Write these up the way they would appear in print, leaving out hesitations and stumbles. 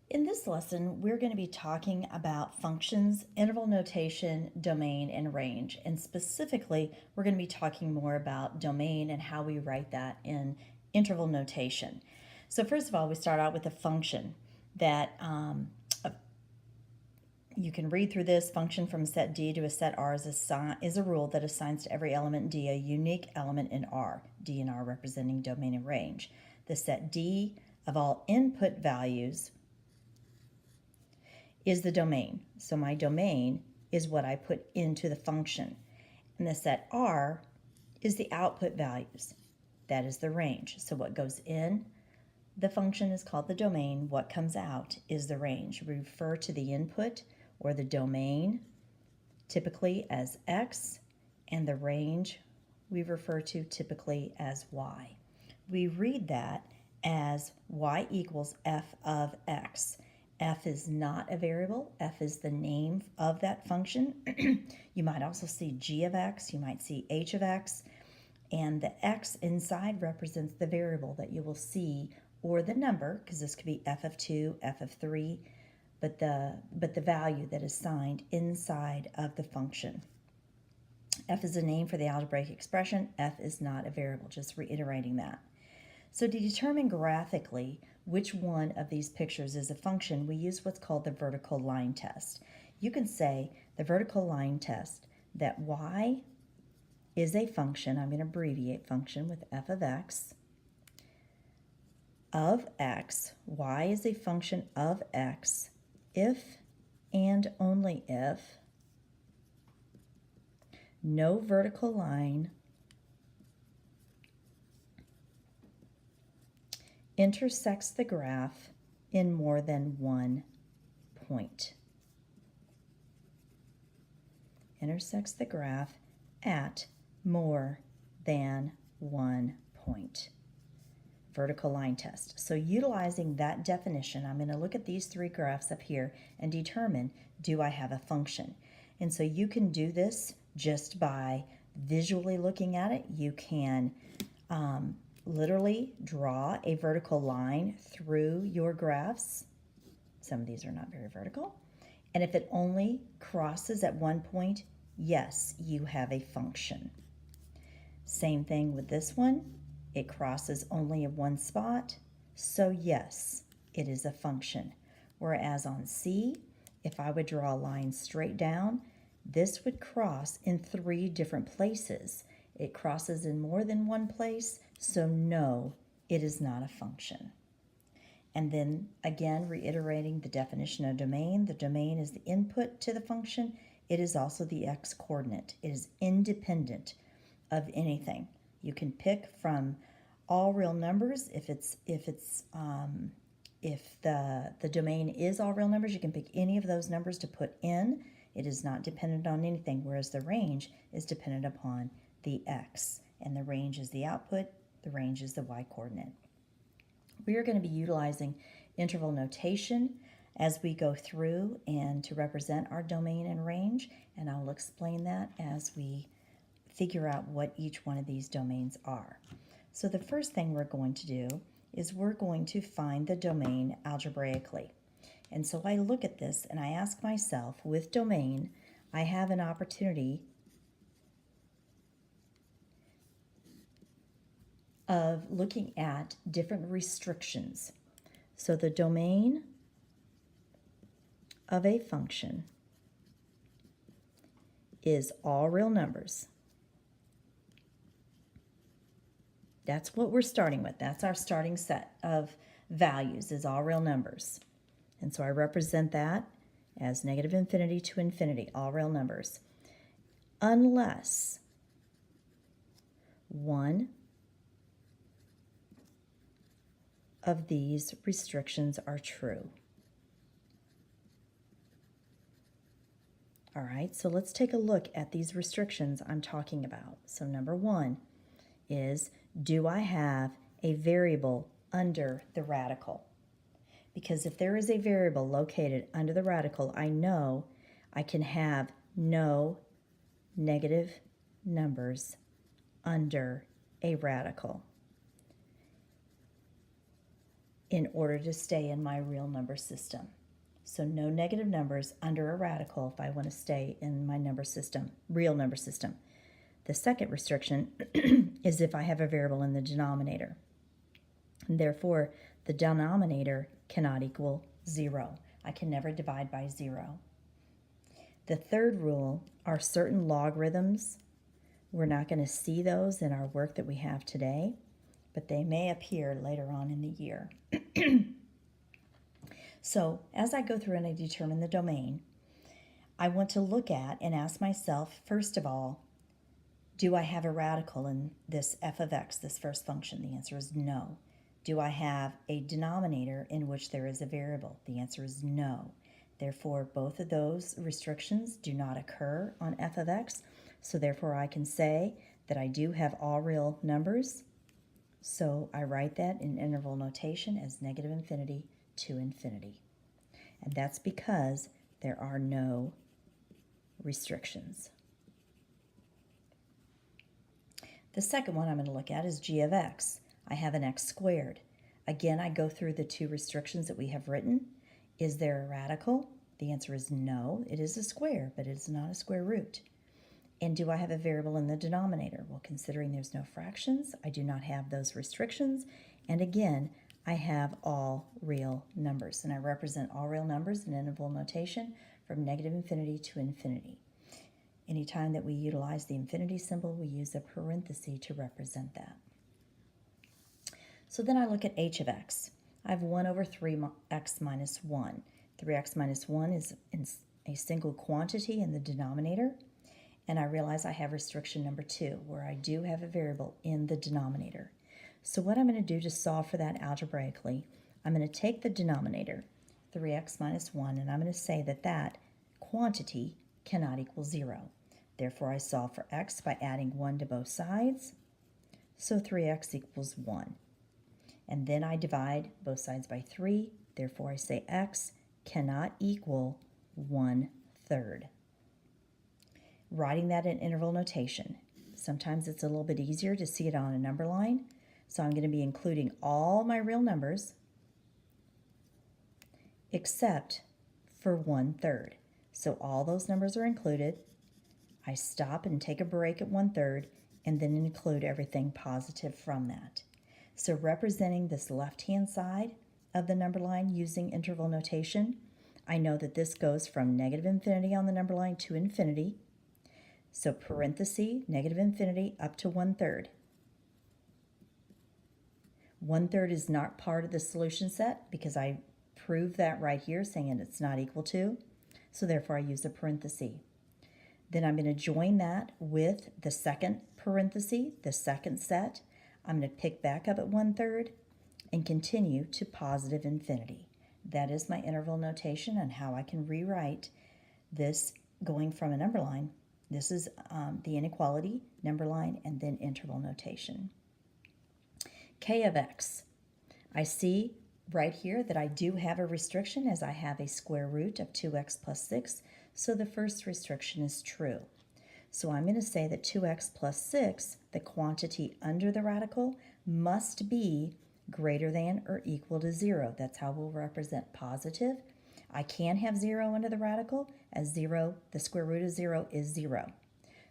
In this lesson, we're going to be talking about functions, interval notation, domain, and range. And specifically, we're going to be talking more about domain and how we write that in interval notation. So first of all, we start out with a function that you can read through this. Function from set D to a set R is a rule that assigns to every element in D a unique element in R, D and R representing domain and range. The set D of all input values is the domain. So my domain is what I put into the function. And the set R is the output values. That is the range. So what goes in the function is called the domain. What comes out is the range. We refer to the input or the domain typically as X, and the range we refer to typically as Y. We read that as Y equals F of X. F is not a variable. F is the name of that function. You might also see G of X. You might see H of X. And the X inside represents the variable that you will see, or the number, because this could be F of 2, F of 3, but the value that is signed inside of the function. F is a name for the algebraic expression. F is not a variable, just reiterating that. So to determine graphically which one of these pictures is a function, we use what's called the vertical line test. You can say the vertical line test that Y is a function, I'm going to abbreviate function with F of X, Y is a function of X if and only if no vertical line intersects the graph in more than one point. Intersects the graph at more than one point. Vertical line test. So utilizing that definition, I'm going to look at these three graphs up here and determine, do I have a function? And so you can do this just by visually looking at it. You can literally draw a vertical line through your graphs. Some of these are not very vertical. And if it only crosses at one point, yes, you have a function. Same thing with this one. It crosses only at one spot, so yes, it is a function. Whereas on C, if I would draw a line straight down, this would cross in 3 different places. It crosses in more than one place, so no, it is not a function. And then again, reiterating the definition of domain. The domain is the input to the function. It is also the X coordinate. It is independent of anything. You can pick from all real numbers. If the domain is all real numbers, you can pick any of those numbers to put in. It is not dependent on anything, whereas the range is dependent upon the X, and the range is the output, the range is the Y coordinate. We are going to be utilizing interval notation as we go through and to represent our domain and range, and I'll explain that as we figure out what each one of these domains are. So the first thing we're going to do is we're going to find the domain algebraically. And so I look at this and I ask myself, with domain, I have an opportunity of looking at different restrictions. So the domain of a function is all real numbers. That's what we're starting with. That's our starting set of values, is all real numbers. And so I represent that as negative infinity to infinity, all real numbers. Unless one of these restrictions are true. All right, so let's take a look at these restrictions I'm talking about. So number 1 is, do I have a variable under the radical? Because if there is a variable located under the radical, I know I can have no negative numbers under a radical. in order to stay in my real number system. So no negative numbers under a radical if I want to stay in my number system, real number system. The second restriction is if I have a variable in the denominator. And therefore, the denominator cannot equal 0. I can never divide by 0. The third rule are certain logarithms. We're not going to see those in our work that we have today, but they may appear later on in the year. So as I go through and I determine the domain, I want to look at and ask myself, first of all, do I have a radical in this f of x, this first function? The answer is no. Do I have a denominator in which there is a variable? The answer is no. Therefore, both of those restrictions do not occur on f of x. So therefore, I can say that I do have all real numbers. So I write that in interval notation as negative infinity to infinity. And that's because there are no restrictions. The second one I'm going to look at is g of x. I have an x squared. Again, I go through the two restrictions that we have written. Is there a radical? The answer is no. It is a square, but it is not a square root. And do I have a variable in the denominator? Well, considering there's no fractions, I do not have those restrictions. And again, I have all real numbers. And I represent all real numbers in interval notation from negative infinity to infinity. Anytime that we utilize the infinity symbol, we use a parenthesis to represent that. So then I look at h of x. I have 1 over 3x minus 1. 3x minus 1 is a single quantity in the denominator. And I realize I have restriction number 2, where I do have a variable in the denominator. So what I'm going to do to solve for that algebraically, I'm going to take the denominator, 3x minus 1, and I'm going to say that that quantity cannot equal 0. Therefore, I solve for x by adding 1 to both sides. So 3x equals 1. And then I divide both sides by 3. Therefore, I say x cannot equal 1/3. Writing that in interval notation. Sometimes it's a little bit easier to see it on a number line. So I'm going to be including all my real numbers except for 1/3. So all those numbers are included. I stop and take a break at 1/3 and then include everything positive from that. So representing this left-hand side of the number line using interval notation, I know that this goes from negative infinity on the number line to infinity. So parenthesis, negative infinity up to 1/3. 1/3 is not part of the solution set because I proved that right here, saying it's not equal to. So therefore I use a parenthesis. Then I'm going to join that with the second parenthesis, the second set. I'm going to pick back up at 1/3 and continue to positive infinity. That is my interval notation on how I can rewrite this going from a number line. This is the inequality, number line, and then interval notation. K of x. I see right here that I do have a restriction as I have a square root of 2x plus 6, so the first restriction is true. So I'm going to say that 2x plus 6, the quantity under the radical, must be greater than or equal to 0. That's how we'll represent positive. I can have 0 under the radical, as 0, the square root of 0 is 0.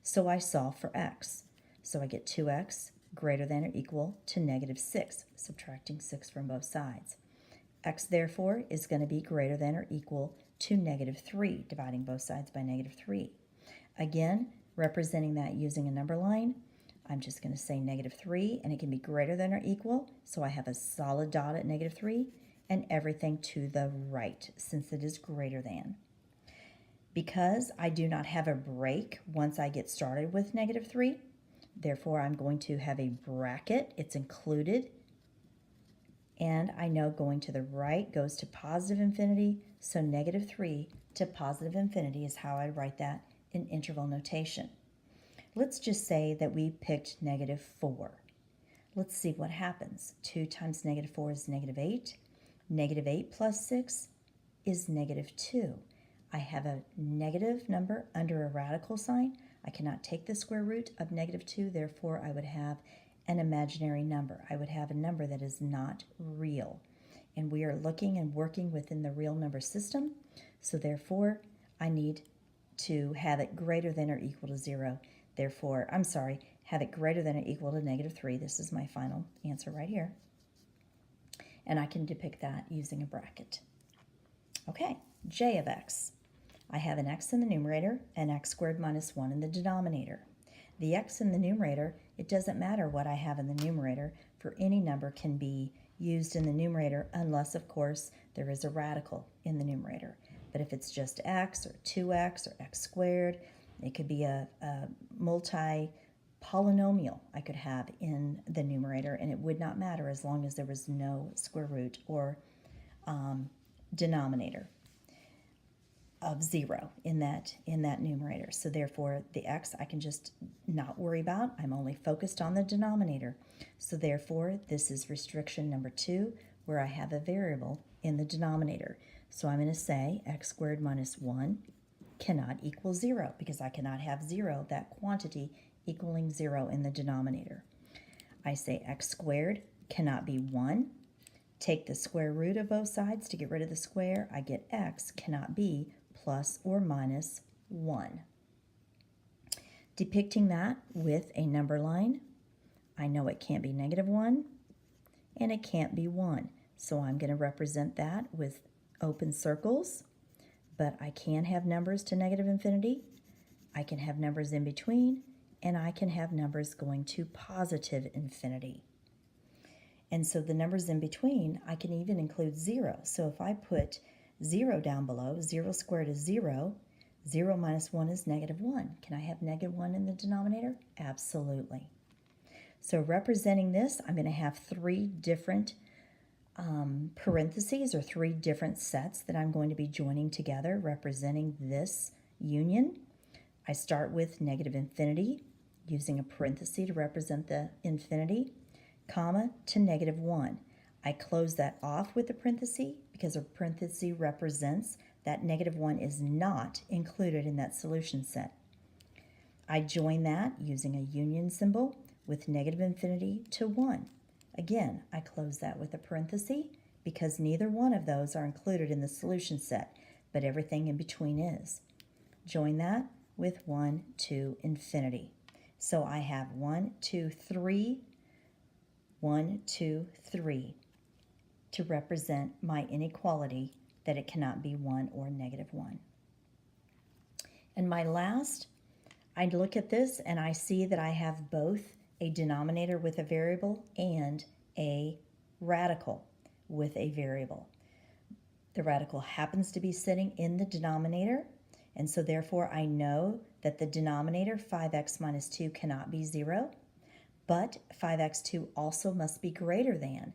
So I solve for x. So I get 2x greater than or equal to negative 6, subtracting 6 from both sides. X, therefore, is going to be greater than or equal to negative 3, dividing both sides by negative 3. Again, representing that using a number line, I'm just going to say negative 3, and it can be greater than or equal, so I have a solid dot at negative 3, and everything to the right, since it is greater than. Because I do not have a break once I get started with negative 3, therefore I'm going to have a bracket. It's included. And I know going to the right goes to positive infinity, so negative 3 to positive infinity is how I write that in interval notation. Let's just say that we picked negative 4. Let's see what happens. 2 times negative 4 is negative 8. Negative 8 plus 6 is negative 2. I have a negative number under a radical sign. I cannot take the square root of negative 2, therefore I would have an imaginary number. I would have a number that is not real. and we are looking and working within the real number system. So therefore, I need to have it greater than or equal to 0. Therefore, I'm sorry, have it greater than or equal to -3. This is my final answer right here. And I can depict that using a bracket. Okay, j of x. I have an x in the numerator and x squared minus 1 in the denominator. The x in the numerator, it doesn't matter what I have in the numerator, for any number can be used in the numerator unless, of course, there is a radical in the numerator. But if it's just x or 2x or x squared, it could be a multi-polynomial I could have in the numerator, and it would not matter as long as there was no square root or denominator of 0 in that numerator. So therefore, the x I can just not worry about. I'm only focused on the denominator. So therefore, this is restriction number 2, where I have a variable in the denominator. So I'm going to say x squared minus 1 cannot equal 0, because I cannot have 0, that quantity, equaling 0 in the denominator. I say x squared cannot be 1. Take the square root of both sides to get rid of the square. I get x cannot be plus or minus 1. Depicting that with a number line, I know it can't be -1 and it can't be 1. So I'm going to represent that with open circles, but I can have numbers to -infinity, I can have numbers in between, and I can have numbers going to positive infinity. And so the numbers in between, I can even include 0. So if I put 0 down below, 0 squared is 0, 0 minus 1 is -1. Can I have -1 in the denominator? Absolutely. So representing this, I'm going to have 3 different parentheses, or 3 different sets that I'm going to be joining together representing this union. I start with -infinity, using a parenthesis to represent the infinity, comma, to -1. I close that off with a parenthesis because a parenthesis represents that -1 is not included in that solution set. I join that using a union symbol with -infinity to 1. Again, I close that with a parenthesis because neither one of those are included in the solution set, but everything in between is. Join that with 1 to infinity. So I have 1, 2, 3, 1, 2, 3 to represent my inequality that it cannot be 1 or -1. And my last, I look at this and I see that I have both a denominator with a variable and a radical with a variable. The radical happens to be sitting in the denominator, and so therefore I know that the denominator, 5x minus 2, cannot be 0, but 5x2 also must be greater than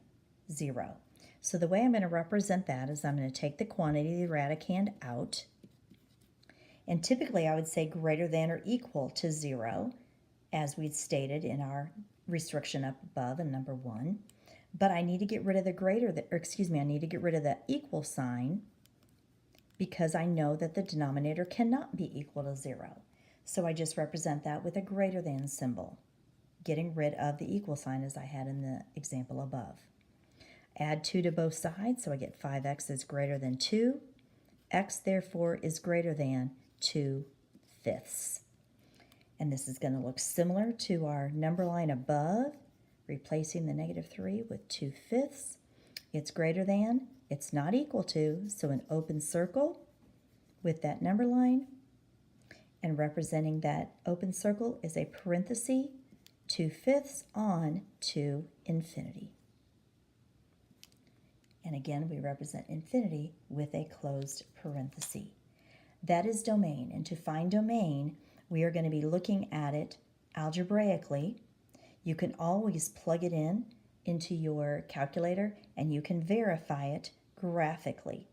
0. So the way I'm going to represent that is I'm going to take the quantity, the radicand, out, and typically I would say greater than or equal to 0, as we'd stated in our restriction up above in number 1. But I need to get rid of the I need to get rid of the equal sign because I know that the denominator cannot be equal to 0. So I just represent that with a greater than symbol, getting rid of the equal sign as I had in the example above. Add 2 to both sides, so I get 5x is greater than 2. X, therefore, is greater than 2/5. And this is going to look similar to our number line above, replacing the -3 with 2/5. It's greater than, it's not equal to, so an open circle with that number line, and representing that open circle is a parenthesis, 2/5 on to infinity. And again, we represent infinity with a closed parenthesis. That is domain, and to find domain, we are going to be looking at it algebraically. You can always plug it in into your calculator and you can verify it graphically.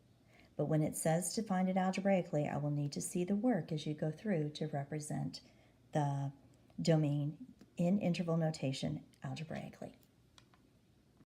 But when it says to find it algebraically, I will need to see the work as you go through to represent the domain in interval notation algebraically.